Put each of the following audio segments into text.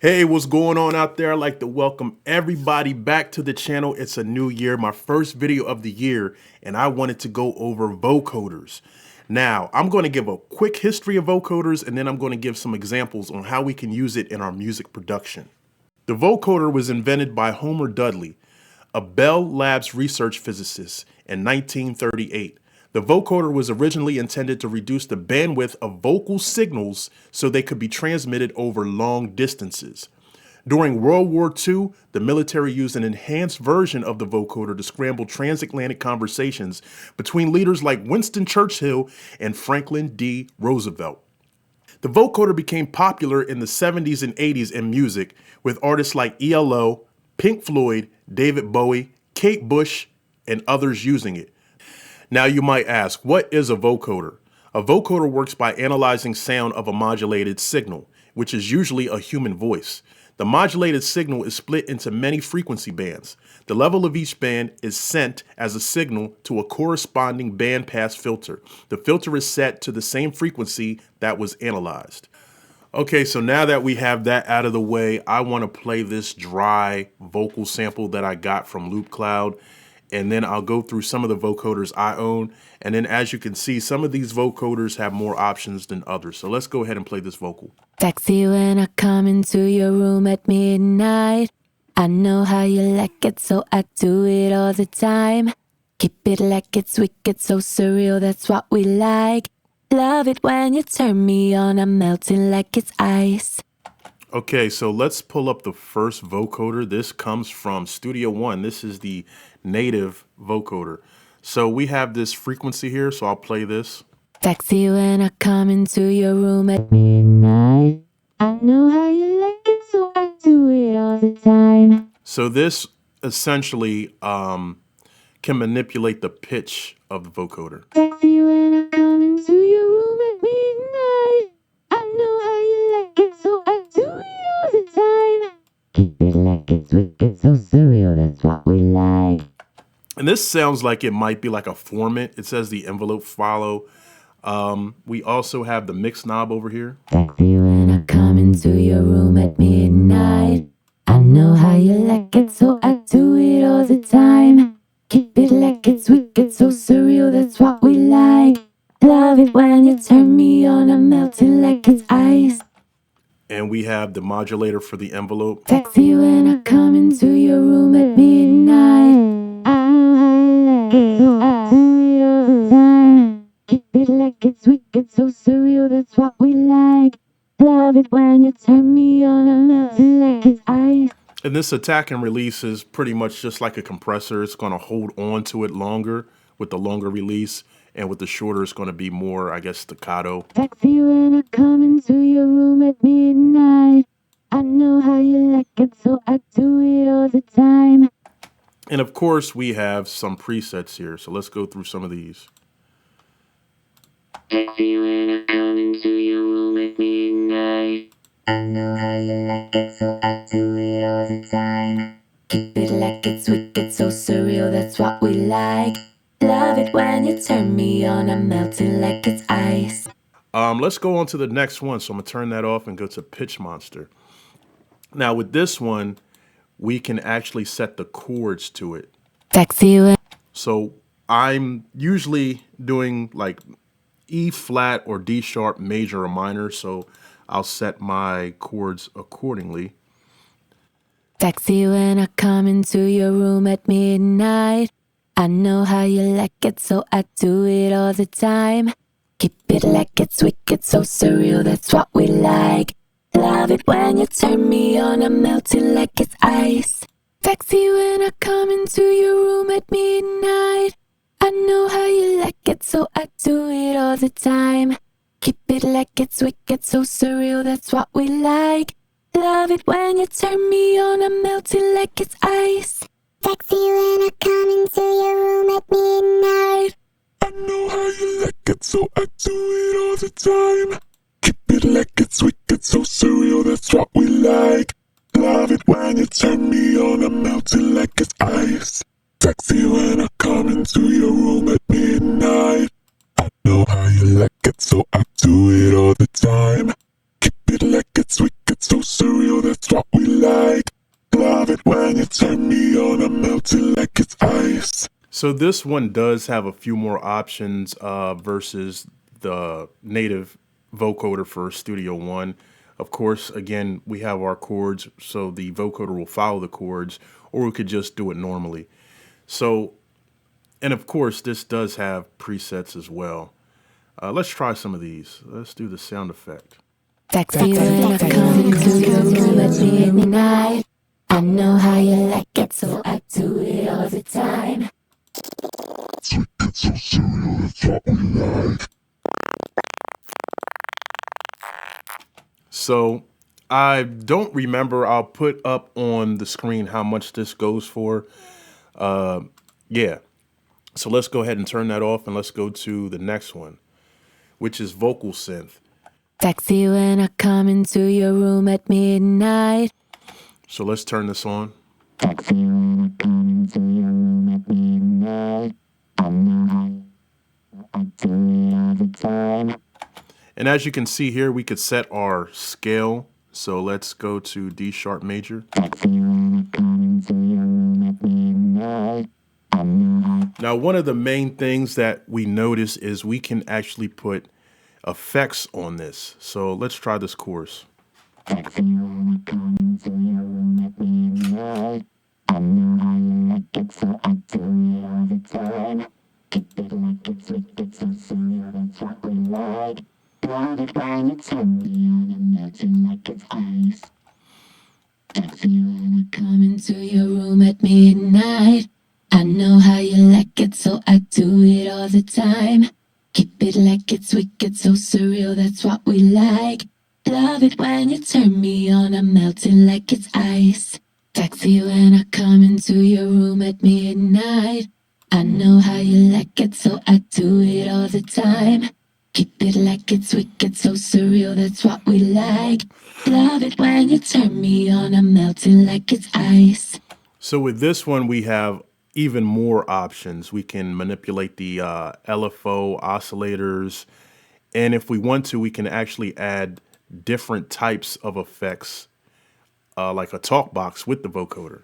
Hey, what's going on out there? I'd like to welcome everybody back to the channel. It's a new year, my first video of the year, and I wanted to go over vocoders. Now, I'm going to give a quick history of vocoders, and then I'm going to give some examples on how we can use it in our music production. The vocoder was invented by Homer Dudley, a Bell Labs research physicist, in 1938. The vocoder was originally intended to reduce the bandwidth of vocal signals so they could be transmitted over long distances. During World War II, the military used an enhanced version of the vocoder to scramble transatlantic conversations between leaders like Winston Churchill and Franklin D. Roosevelt. The vocoder became popular in the 70s and 80s in music, with artists like ELO, Pink Floyd, David Bowie, Kate Bush, and others using it. Now you might ask, what is a vocoder? A vocoder works by analyzing sound of a modulated signal, which is usually a human voice. The modulated signal is split into many frequency bands. The level of each band is sent as a signal to a corresponding bandpass filter. The filter is set to the same frequency that was analyzed. Okay, so now that we have that out of the way, I want to play this dry vocal sample that I got from Loop Cloud, and then I'll go through some of the vocoders I own. And then as you can see, some of these vocoders have more options than others. So let's go ahead and play this vocal. Sexy when I come into your room at midnight. I know how you like it, so I do it all the time. Keep it like it's wicked, so surreal, that's what we like. Love it when you turn me on, I'm melting like it's ice. Okay, so let's pull up the first vocoder. This comes from Studio One. This is the native vocoder. So we have this frequency here, so I'll play this. Sexy when I come into your room at midnight. I know how you like it, so I do it all the time. So this essentially can manipulate the pitch of the vocoder. Sexy when I come into your room at midnight. I know how you like it, so I do it all the time. Keep it like it's wicked, so surreal, that's what we like. And this sounds like it might be like a format. It says the envelope follow. We also have the mix knob over here. Sexy when I come into your room at midnight. I know how you like it, so I do it all the time. Keep it like it's wicked, so surreal, that's what we like. Love it when you turn me on, I'm melting like it's ice. And we have the modulator for the envelope. Sexy when I come into your room at midnight. I know how you like it, so I do it all the time. Keep it like it's wicked, so surreal, that's what we like. Love it when you turn me on, I'm melting like it's ice. And this attack and release is pretty much just like a compressor. It's going to hold on to it longer with the longer release. And with the shorter, it's going to be more, I guess, staccato. Sexy when I come into your room at midnight. I know how you like it, so I do it all the time. And of course, we have some presets here. So let's go through some of these. Sexy when I come into your room at midnight. I know how you like it, so I do it all the time. Keep it like it's wicked, so surreal, that's what we like. Love it when you turn me on, I'm melting like it's ice. Let's go on to the next one. So I'm going to turn that off and go to Pitch Monster. Now with this one, we can actually set the chords to it. Sexy when... So I'm usually doing like E flat or D sharp major or minor. So I'll set my chords accordingly. Sexy when I come into your room at midnight. I know how you like it, so I do it all the time. Keep it like it's wicked, so surreal, that's what we like. Love it when you turn me on, I'm melting like it's ice. Sexy when I come into your room at midnight. I know how you like it, so I do it all the time. Keep it like it's wicked, so surreal, that's what we like. Love it when you turn me on, I'm melting like it's ice. Sexy when I come into your room at midnight. I know how you like it, so I do it all the time. Keep it like it's wicked, so surreal, that's what we like. Love it when you turn me on, I'm melting like it's ice. Sexy when I come into your room at midnight. I know how you like it, so I do it all the time. Keep it like it's wicked, it's so surreal, that's what we like. Love it when you turn me on, I'm melting like it's ice. So this one does have a few more options versus the native vocoder for Studio One. Of course, again, we have our chords, so the vocoder will follow the chords, or we could just do it normally. So, and of course, this does have presets as well. Let's try some of these. Let's do the sound effect. Sexy when I come into your room at midnight. I know how you like it, so I do it all the time. Sweet, it's so surreal, that's what we like. So I don't remember. I'll put up on the screen how much this goes for. Yeah. So let's go ahead and turn that off and let's go to the next one, which is vocal synth. Sexy when I come into your room at midnight. So let's turn this on. Sexy when I come into your room at midnight. I know how I do it all the time. And as you can see here, we could set our scale. So let's go to D sharp major. Sexy when I come into your room at midnight. I know how. Now, one of the main things that we notice is we can actually put effects on this. So let's try this chorus. Sexy when I come into your room at midnight. I know how you like it, so I do it all the time. Keep it like it's sweet, it's so surreal, that's what we like. Love it when you turn me on, I'm melting like it's ice. Sexy when I come into your room at midnight. I know how you like it, so I do it all the time. Keep it like it's wicked, so surreal, that's what we like. Love it when you turn me on, I'm melting like it's ice. Sexy when I come into your room at midnight. I know how you like it, so I do it all the time. Keep it like it's wicked, so surreal, that's what we like. Love it when you turn me on, I'm melting like it's ice. So with this one, we have even more options. We can manipulate the LFO oscillators. And if we want to, we can actually add different types of effects, like a talk box with the vocoder.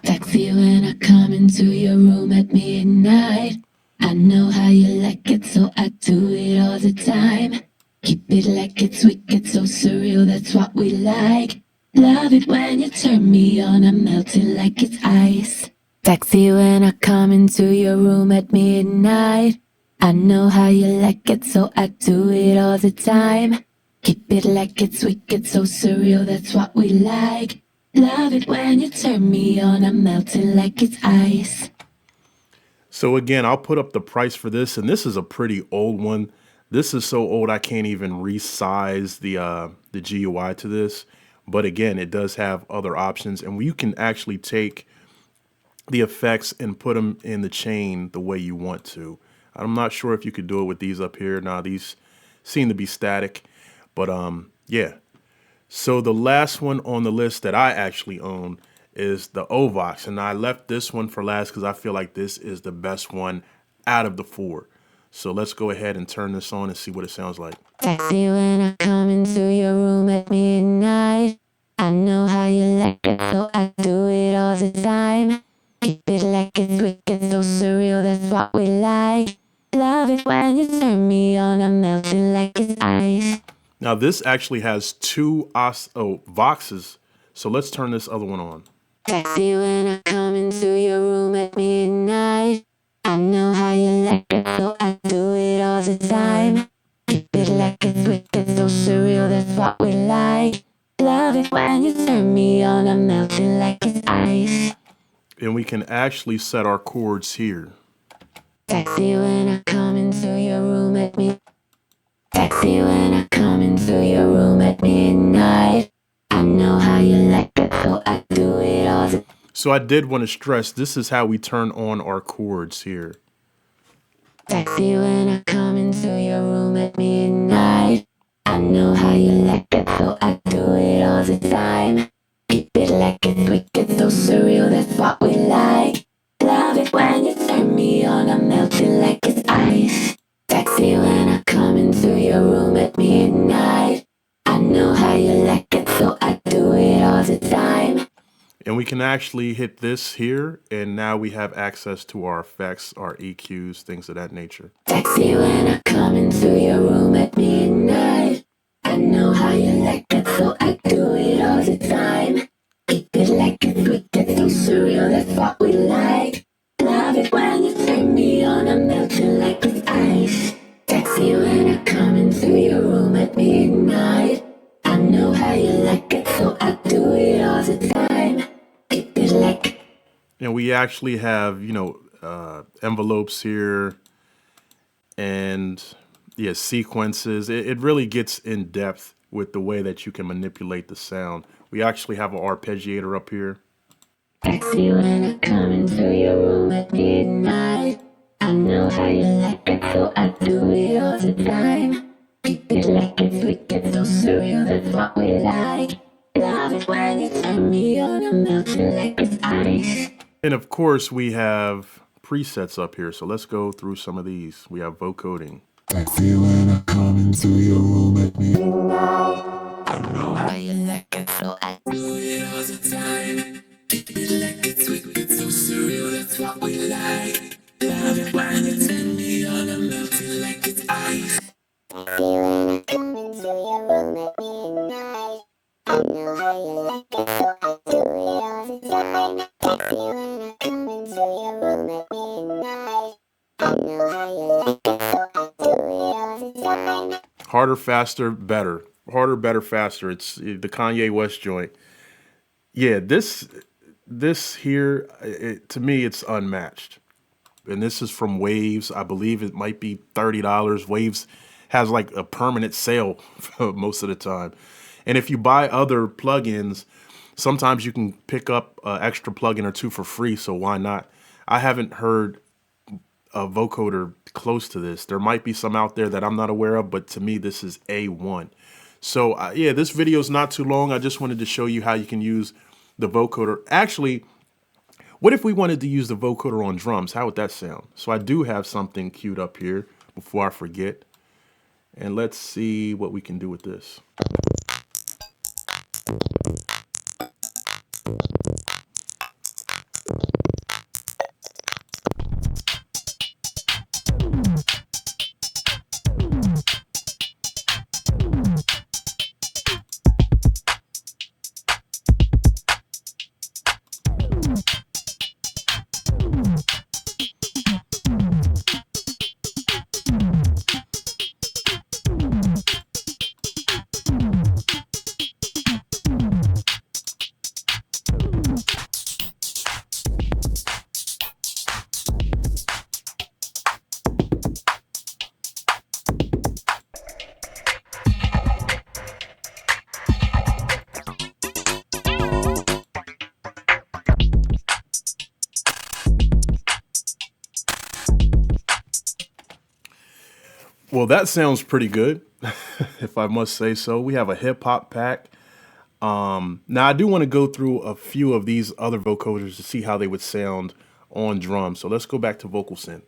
Sexy when I come into your room at midnight. I know how you like it, so I do it all the time. Keep it like it's wicked, so surreal, that's what we like. Love it when you turn me on, I'm melting like it's ice. Sexy when I come into your room at midnight. I know how you like it, so I do it all the time. Keep it like it's wicked, so surreal, that's what we like. Love it when you turn me on, I'm melting like it's ice. So again, I'll put up the price for this, and this is a pretty old one. This is so old I can't even resize the GUI to this. But again, it does have other options, and you can actually take the effects and put them in the chain the way you want to. I'm not sure if you could do it with these up here. Now these seem to be static, but yeah. So the last one on the list that I actually own is the Ovox, and I left this one for last because I feel like this is the best one out of the four. So let's go ahead and turn this on and see what it sounds like. Sexy when I come into your room at midnight. I know how you like it, so I do it all the time. Keep it like it's wicked, so surreal, that's what we like. Love it when you turn me on, I'm melting like it's ice. Now this actually has two Voxes, so let's turn this other one on. Sexy when I come into your room at midnight. I know how you like it, so I do it all the time. Keep it like it's wicked, so surreal, that's what we like. Love it when you turn me on, I'm melting like it's ice. And we can actually set our chords here. Sexy when I come into your room at midnight. Sexy when I come into your room at midnight. I know how you like it, so I do it all the time. So I did want to stress, this is how we turn on our chords here. Sexy when I come into your room at midnight. I know how you like it, so I do it all the time. Keep it like it's wicked, so surreal, that's what we like. Love it when you turn me on, I'm melting like it's ice. Sexy when I come into your room at midnight. I know how you like it, so I And we can actually hit this here, and now we have access to our effects, our EQs, things of that nature. Sexy when I come into your room at midnight. I know how you like it, so I do it all the time. Keep it like it's wicked, so surreal, that's what we like. Love it when you turn me on, I'm melting like it's ice. Sexy when I come into your room at midnight. I know how you like it, so I do it all the time. Keep it like. And we actually have, envelopes here and yeah, sequences. It really gets in depth with the way that you can manipulate the sound. We actually have an arpeggiator up here. Sexy when I come into your room at midnight. I know how you like it, so I do it all the time. Keep it like it's wicked, so surreal, that's what we like. Love it when you turn me on, I'm melting like it's ice. And of course, we have presets up here. So let's go through some of these. We have vocoding. Sexy when I come into your room at Midnight. I know how you like it, so I do it all the time. Keep it like it's wicked, so surreal, that's what we like. Love it when you turn me on, I'm melting like it's ice. Sexy when I come into your room at midnight. I know how you like it, so I do it all the time. Sexy when I come into your room at midnight. I know how you like it, so I do it all the time. Harder, faster, better. Harder, better, faster. It's the Kanye West joint. Yeah, this here, to me, it's unmatched. And this is from Waves. I believe it might be $30. Waves has like a permanent sale most of the time. And if you buy other plugins, sometimes you can pick up an extra plugin or two for free. So why not? I haven't heard a vocoder close to this. There might be some out there that I'm not aware of, but to me, this is A1. So yeah, this video is not too long. I just wanted to show you how you can use the vocoder. Actually, what if we wanted to use the vocoder on drums? How would that sound? So I do have something queued up here before I forget. And let's see what we can do with this. Well, that sounds pretty good, if I must say so. We have a hip hop pack. Now, I do want to go through a few of these other vocoders to see how they would sound on drums. So let's go back to vocal synth.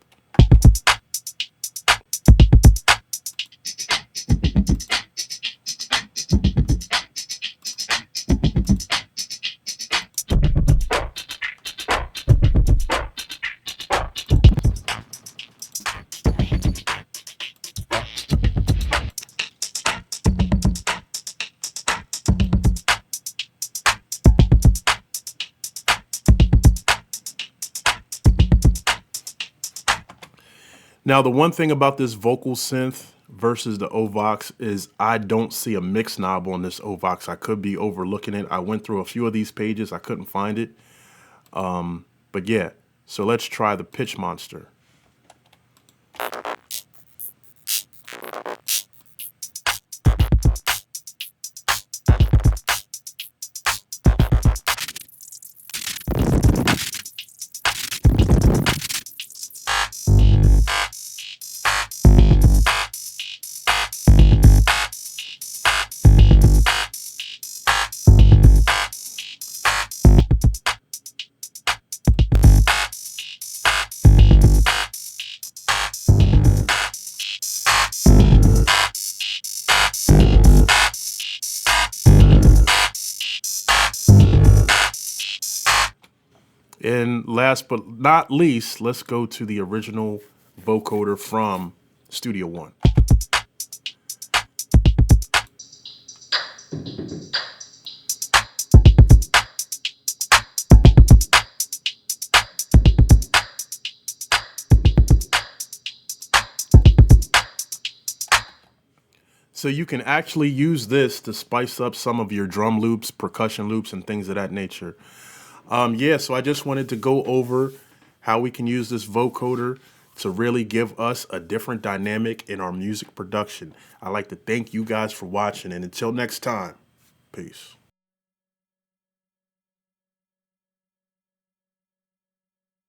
Now, the one thing about this vocal synth versus the Ovox is I don't see a mix knob on this Ovox. I could be overlooking it. I went through a few of these pages. I couldn't find it. But yeah, so let's try the pitch monster. And last but not least, let's go to the original vocoder from Studio One. So you can actually use this to spice up some of your drum loops, percussion loops, and things of that nature. Yeah, so I just wanted to go over how we can use this vocoder to really give us a different dynamic in our music production. I'd like to thank you guys for watching, and until next time, peace.